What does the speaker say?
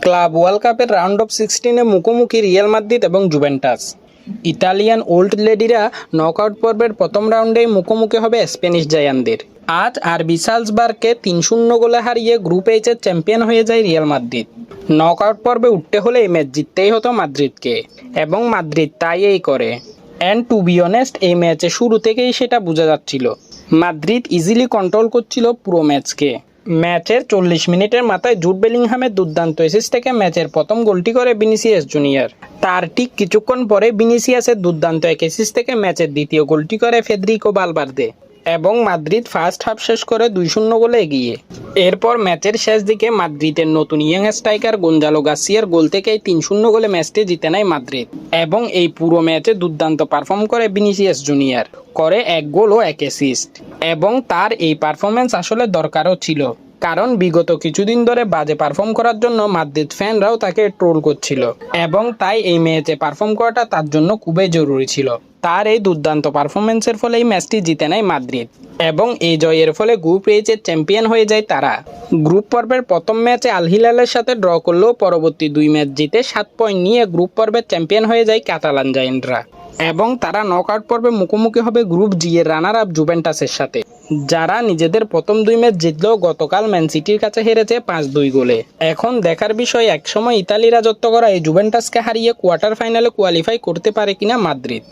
Club world কাপের round of 16-এ মুখোমুখি Real Madrid এবং জুভেন্টাস। ইতালিয়ান ওল্ড লেডিরা নকআউট পর্বের প্রথম রাউন্ডেই মুখোমুখি হবে স্প্যানিশ জায়ান্টদের। আজ আরবি সালজবার্গকে 3-0 গোলে হারিয়ে গ্রুপ এইচের চ্যাম্পিয়ন হয়ে যায় রিয়াল মাদ্রিদ। নকআউট পর্বে উঠতে হলে এই ম্যাচ জিততেই হতো মাদ্রিদকে, এবং মাদ্রিদ তাই করে। অ্যান্ড টু বি অনেস্ট, এই ম্যাচে শুরু থেকেই সেটা বোঝা যাচ্ছিল। মাদ্রিদ ইজিলি কন্ট্রোল করছিল পুরো ম্যাচকে। ম্যাচের 40 মিনিটের মাথায় জুড বেলিংহামের দুর্দান্ত অ্যাসিস্ট থেকে ম্যাচের প্রথম গোলটি করে ভিনিসিয়াস জুনিয়র। তার ঠিক কিছুক্ষণ পরে ভিনিসিয়াসের দুর্দান্ত এক অ্যাসিস্ট থেকে ম্যাচের দ্বিতীয় গোলটি করে ফেদেরিকো ভালভার্দে, এবং মাদ্রিদ ফার্স্ট হাফ শেষ করে 2-0 গোলে এগিয়ে। এরপর ম্যাচের শেষ দিকে মাদ্রিদের নতুন ইয়ং স্ট্রাইকার গোঞ্জালো গার্সিয়ার গোল থেকেই 3-0 গোলে ম্যাচটি জিতে নেয় মাদ্রিদ, এবং এই পুরো ম্যাচে দুর্দান্ত পারফর্ম করে ভিনিসিয়াস জুনিয়র, করে 1 গোল ও 1 অ্যাসিস্ট। এবং তার এই পারফরমেন্স আসলে দরকারও ছিল, কারণ বিগত কিছুদিন ধরে বাজে পারফর্ম করার জন্য মাদ্রিদ ফ্যানরাও তাকে ট্রোল করছিল, এবং তাই এই ম্যাচে পারফর্ম করাটা তার জন্য খুবই জরুরি ছিল। তার এই দুর্দান্ত পারফরমেন্সের ফলে এই ম্যাচটি জিতে নেয় মাদ্রিদ, এবং এই জয়ের ফলে গ্রুপ এইচের চ্যাম্পিয়ন হয়ে যায় তারা। গ্রুপ পর্বের প্রথম ম্যাচে আল হিলালের সাথে ড্র করলেও পরবর্তী 2 ম্যাচ জিতে 7 পয়েন্ট নিয়ে গ্রুপ পর্বের চ্যাম্পিয়ন হয়ে যায় কাতালান জায়ান্টরা, এবং তারা নকআউট পর্বে মুখোমুখি হবে গ্রুপ জি এর রানার আপ জুভেন্টাসের সাথে, যারা নিজেদের প্রথম 2 ম্যাচ জিতলেও গতকাল ম্যান সিটির কাছে হেরেছে 5-2 গোলে। এখন দেখার বিষয়, একসময় ইতালি রাজত্ব করা এই জুভেন্টাসকে হারিয়ে কোয়ার্টার ফাইনালে কোয়ালিফাই করতে পারে কিনা মাদ্রিদ।